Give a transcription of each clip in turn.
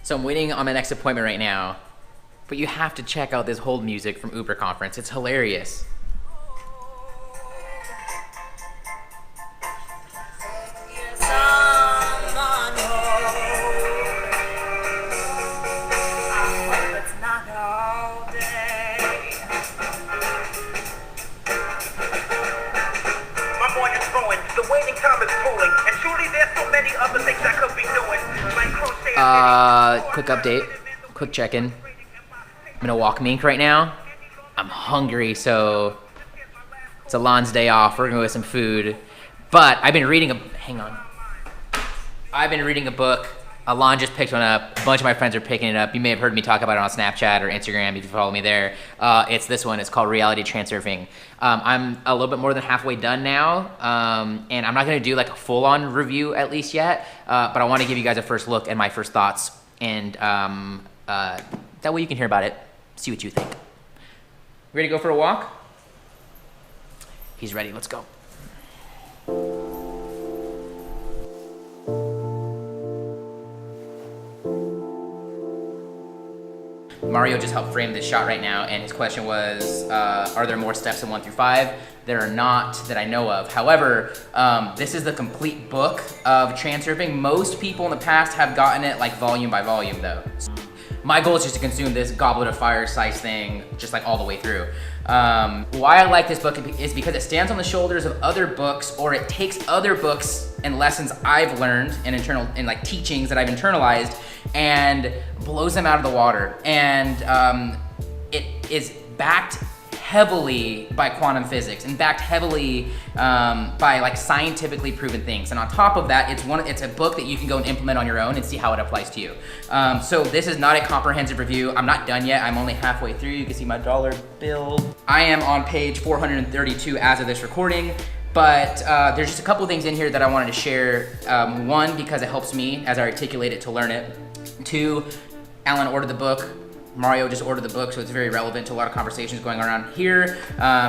So I'm waiting on my next appointment right now, but you have to check out this hold music from Uber Conference. It's hilarious. The waiting time is pulling, and truly there's so many other things I could be doing. Like Quick update, quick check-in. I'm in a walk mink right now. I'm hungry, so it's Alon's day off. We're gonna go get some food. But I've been reading I've been reading a book. Alon just picked one up. A bunch of my friends are picking it up. You may have heard me talk about it on Snapchat or Instagram if you follow me there. It's this one. It's called Reality Transurfing. I'm a little bit more than halfway done now, and I'm not going to do like a full-on review at least yet, but I want to give you guys a first look and my first thoughts, and that way you can hear about it, see what you think. Ready to go for a walk? He's ready. Let's go. Mario just helped frame this shot right now, and his question was, are there more steps in 1 through 5? There are not that I know of. However, this is the complete book of transurfing. Most people in the past have gotten it like volume by volume though. My goal is just to consume this goblet of fire size thing just like all the way through. Why I like this book is because it stands on the shoulders of other books, or it takes other books and lessons I've learned and like teachings that I've internalized and blows them out of the water. And it is backed heavily by quantum physics and backed heavily by like scientifically proven things. And on top of that, it's a book that you can go and implement on your own and see how it applies to you. So this is not a comprehensive review. I'm not done yet. I'm only halfway through. You can see my dollar bill. I am on page 432 as of this recording. But there's just a couple things in here that I wanted to share. One, because it helps me as I articulate it to learn it. Two, Alan ordered the book. Mario just ordered the book, so it's very relevant to a lot of conversations going around here.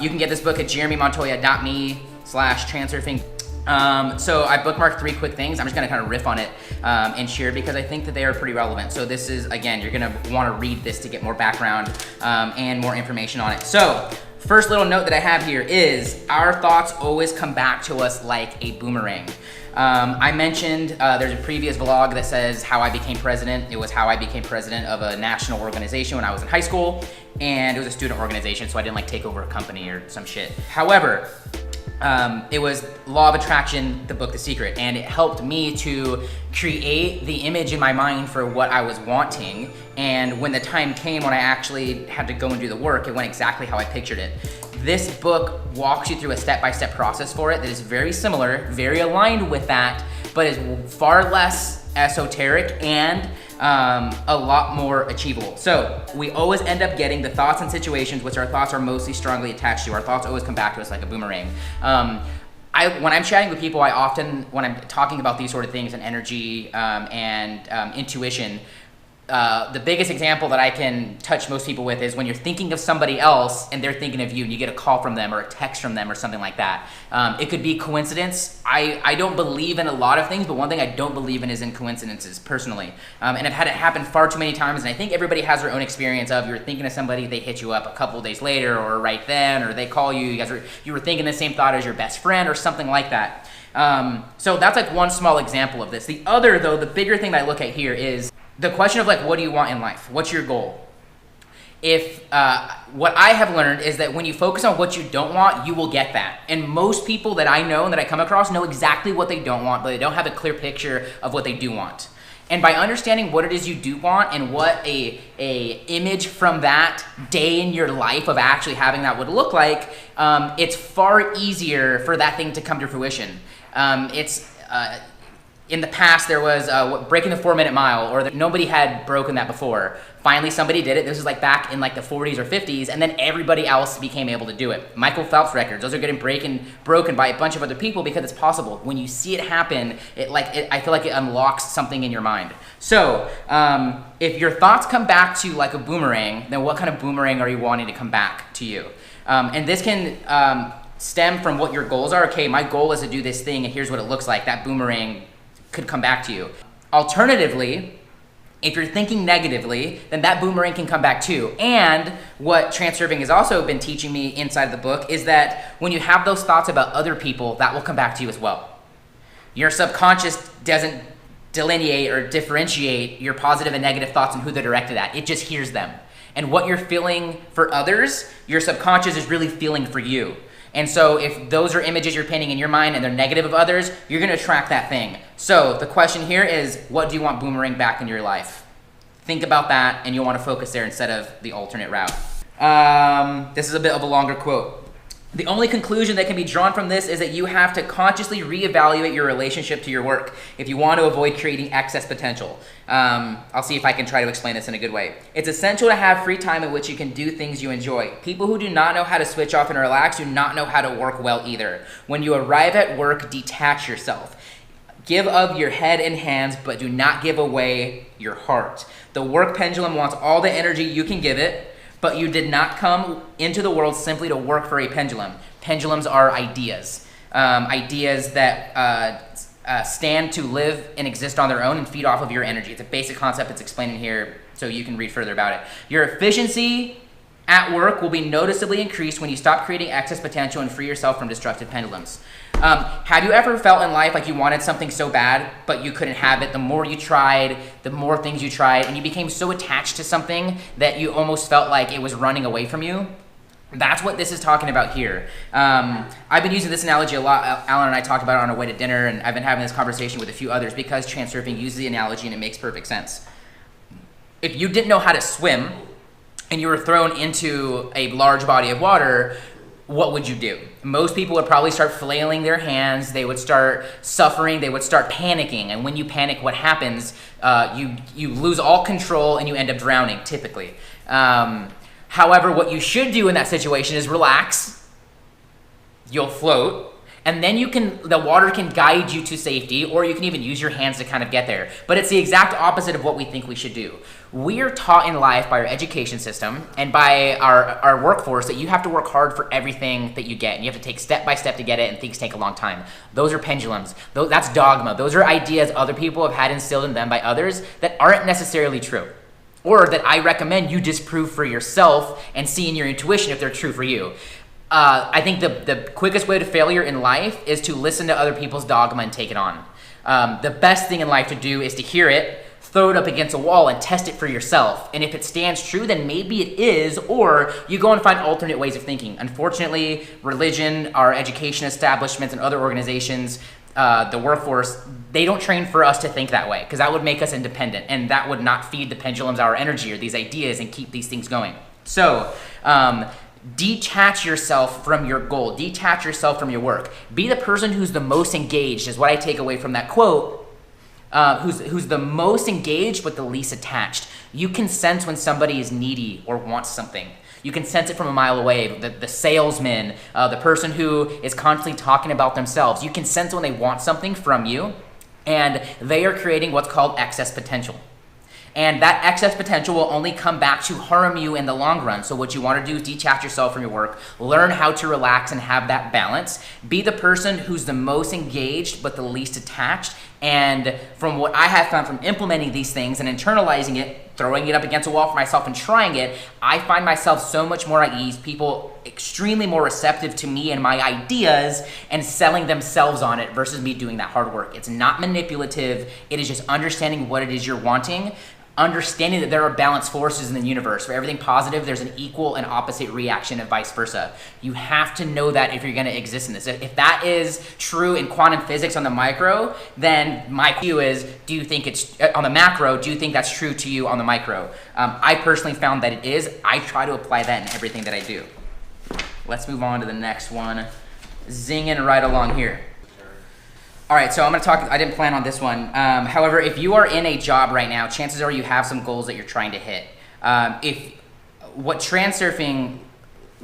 You can get this book at jeremymontoya.me/transurfing. So I bookmarked 3 quick things. I'm just gonna kind of riff on it and share because I think that they are pretty relevant. So this is, again, you're gonna wanna read this to get more background and more information on it. So first little note that I have here is our thoughts always come back to us like a boomerang. I mentioned there's a previous vlog that says how I became president. It was how I became president of a national organization when I was in high school, and it was a student organization, so I didn't like take over a company or some shit. However, it was Law of Attraction, the book The Secret, and it helped me to create the image in my mind for what I was wanting, and when the time came when I actually had to go and do the work, it went exactly how I pictured it. This book walks you through a step-by-step process for it that is very similar, very aligned with that, but is far less esoteric and a lot more achievable. So we always end up getting the thoughts and situations which our thoughts are mostly strongly attached to. Our thoughts always come back to us like a boomerang. When I'm chatting with people, when I'm talking about these sort of things and energy and intuition, the biggest example that I can touch most people with is when you're thinking of somebody else and they're thinking of you and you get a call from them or a text from them or something like that. It could be coincidence. I don't believe in a lot of things, but one thing I don't believe in is in coincidences personally. And I've had it happen far too many times, and I think everybody has their own experience of you're thinking of somebody, they hit you up a couple days later or right then, or they call you, you were thinking the same thought as your best friend or something like that. So that's like one small example of this. The other though, the bigger thing that I look at here is the question of like, what do you want in life? What's your goal? What I have learned is that when you focus on what you don't want, you will get that. And most people that I know and that I come across know exactly what they don't want, but they don't have a clear picture of what they do want. And by understanding what it is you do want and what a image from that day in your life of actually having that would look like, it's far easier for that thing to come to fruition. In the past, there was breaking the 4-minute mile, or nobody had broken that before. Finally, somebody did it. This was like back in like the 40s or 50s, and then everybody else became able to do it. Michael Phelps records, those are getting broken by a bunch of other people because it's possible. When you see it happen, I feel like it unlocks something in your mind. So, if your thoughts come back to like a boomerang, then what kind of boomerang are you wanting to come back to you? And this can stem from what your goals are. Okay, my goal is to do this thing, and here's what it looks like. That boomerang could come back to you. Alternatively, If you're thinking negatively, then that boomerang can come back too. And what transurfing has also been teaching me inside the book is that when you have those thoughts about other people, that will come back to you as well. Your subconscious doesn't delineate or differentiate your positive and negative thoughts and who they're directed at. It just hears them. And what you're feeling for others, your subconscious is really feeling for you. And so if those are images you're painting in your mind and they're negative of others, you're going to attract that thing. So the question here is, what do you want boomerang back in your life? Think about that, and you'll want to focus there instead of the alternate route. This is a bit of a longer quote. The only conclusion that can be drawn from this is that you have to consciously reevaluate your relationship to your work if you want to avoid creating excess potential. I'll see if I can try to explain this in a good way. It's essential to have free time in which you can do things you enjoy. People who do not know how to switch off and relax do not know how to work well either. When you arrive at work, detach yourself. Give of your head and hands, but do not give away your heart. The work pendulum wants all the energy you can give it, but you did not come into the world simply to work for a pendulum. Pendulums are ideas. Ideas that stand to live and exist on their own and feed off of your energy. It's a basic concept that's explained in here, so you can read further about it. Your efficiency at work will be noticeably increased when you stop creating excess potential and free yourself from destructive pendulums. Have you ever felt in life like you wanted something so bad, but you couldn't have it? The more you tried, the more things you tried, and you became so attached to something that you almost felt like it was running away from you? That's what this is talking about here. I've been using this analogy a lot. Alan and I talked about it on our way to dinner, and I've been having this conversation with a few others because transurfing uses the analogy and it makes perfect sense. If you didn't know how to swim and you were thrown into a large body of water, what would you do? Most people would probably start flailing their hands. They would start suffering. They would start panicking. And when you panic, what happens? You lose all control and you end up drowning, typically. However, what you should do in that situation is relax. You'll float. And then the water can guide you to safety, or you can even use your hands to kind of get there. But it's the exact opposite of what we think we should do. We are taught in life by our education system and by our workforce that you have to work hard for everything that you get. And you have to take step by step to get it, and things take a long time. Those are pendulums. That's dogma. Those are ideas other people have had instilled in them by others that aren't necessarily true, or that I recommend you disprove for yourself and see in your intuition if they're true for you. I think the quickest way to failure in life is to listen to other people's dogma and take it on. The best thing in life to do is to hear it, throw it up against a wall, and test it for yourself. And if it stands true, then maybe it is, or you go and find alternate ways of thinking. Unfortunately, religion, our education establishments, and other organizations, the workforce, they don't train for us to think that way, because that would make us independent, and that would not feed the pendulums our energy or these ideas and keep these things going. So, detach yourself from your goal. Detach yourself from your work. Be the person who's the most engaged, is what I take away from that quote. Who's the most engaged but the least attached. You can sense when somebody is needy or wants something. You can sense it from a mile away. The salesman, the person who is constantly talking about themselves. You can sense when they want something from you, and they are creating what's called excess potential. And that excess potential will only come back to harm you in the long run. So what you want to do is detach yourself from your work, learn how to relax and have that balance. Be the person who's the most engaged but the least attached. And from what I have found from implementing these things and internalizing it, throwing it up against a wall for myself and trying it, I find myself so much more at ease, people extremely more receptive to me and my ideas and selling themselves on it versus me doing that hard work. It's not manipulative. It is just understanding what it is you're wanting, understanding that there are balanced forces in the universe. For everything positive, there's an equal and opposite reaction and vice versa. You have to know that if you're going to exist in this. If that is true in quantum physics on the micro, then my view is, do you think it's, on the macro, do you think that's true to you on the micro? I personally found that it is. I try to apply that in everything that I do. Let's move on to the next one. Zinging right along here. All right, so I'm going to talk, I didn't plan on this one. However, if you are in a job right now, chances are you have some goals that you're trying to hit. What transurfing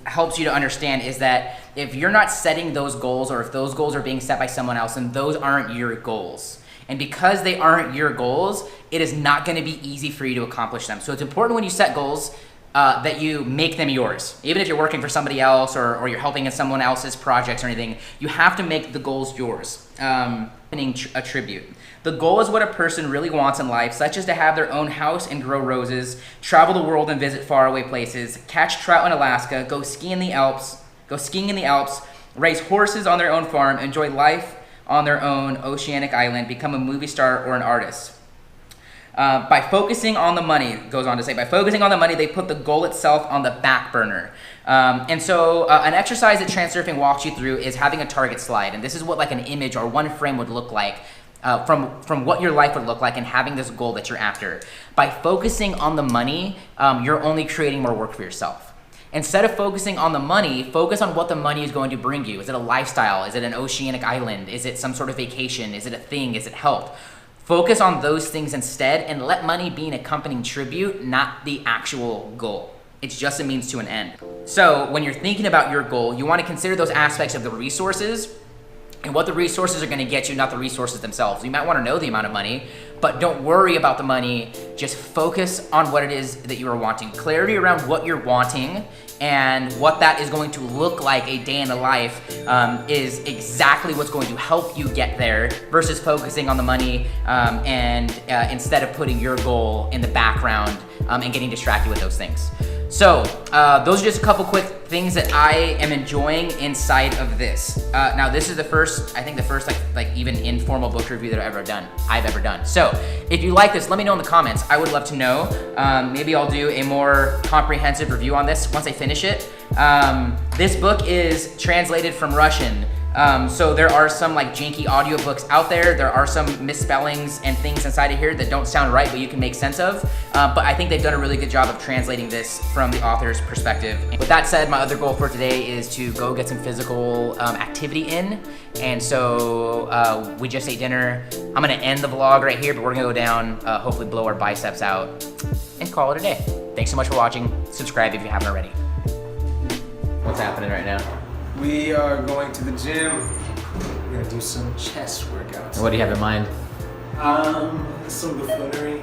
helps you to understand is that if you're not setting those goals, or if those goals are being set by someone else, then those aren't your goals. And because they aren't your goals, it is not going to be easy for you to accomplish them. So it's important when you set goals that you make them yours. Even if you're working for somebody else or you're helping in someone else's projects or anything, you have to make the goals yours. attribute. The goal is what a person really wants in life, such as to have their own house and grow roses, travel the world and visit faraway places, catch trout in Alaska, go skiing in the Alps, raise horses on their own farm, enjoy life on their own oceanic island, become a movie star or an artist. By focusing on the money, it goes on to say, by focusing on the money, they put the goal itself on the back burner. And so an exercise that transurfing walks you through is having a target slide. And this is what like an image or one frame would look like from what your life would look like and having this goal that you're after. By focusing on the money, you're only creating more work for yourself. Instead of focusing on the money, focus on what the money is going to bring you. Is it a lifestyle? Is it an oceanic island? Is it some sort of vacation? Is it a thing? Is it health? Focus on those things instead and let money be an accompanying tribute, not the actual goal. It's just a means to an end. So when you're thinking about your goal, you want to consider those aspects of the resources and what the resources are going to get you, not the resources themselves. You might want to know the amount of money, but don't worry about the money. Just focus on what it is that you are wanting. Clarity around what you're wanting and what that is going to look like a day in the life is exactly what's going to help you get there versus focusing on the money and instead of putting your goal in the background and getting distracted with those things. So those are just a couple quick things that I am enjoying inside of this. Now this is the first like even informal book review that I've ever done. So if you like this, let me know in the comments. I would love to know. Maybe I'll do a more comprehensive review on this once I finish it. This book is translated from Russian. So there are some like janky audiobooks out there. There are some misspellings and things inside of here that don't sound right, but you can make sense of. But I think they've done a really good job of translating this from the author's perspective. With that said, my other goal for today is to go get some physical activity in. And so we just ate dinner. I'm gonna end the vlog right here, but we're gonna go down, hopefully blow our biceps out and call it a day. Thanks so much for watching. Subscribe if you haven't already. What's happening right now? We are going to the gym. We're gonna do some chest workouts. What do you have in mind? Some buffoonery.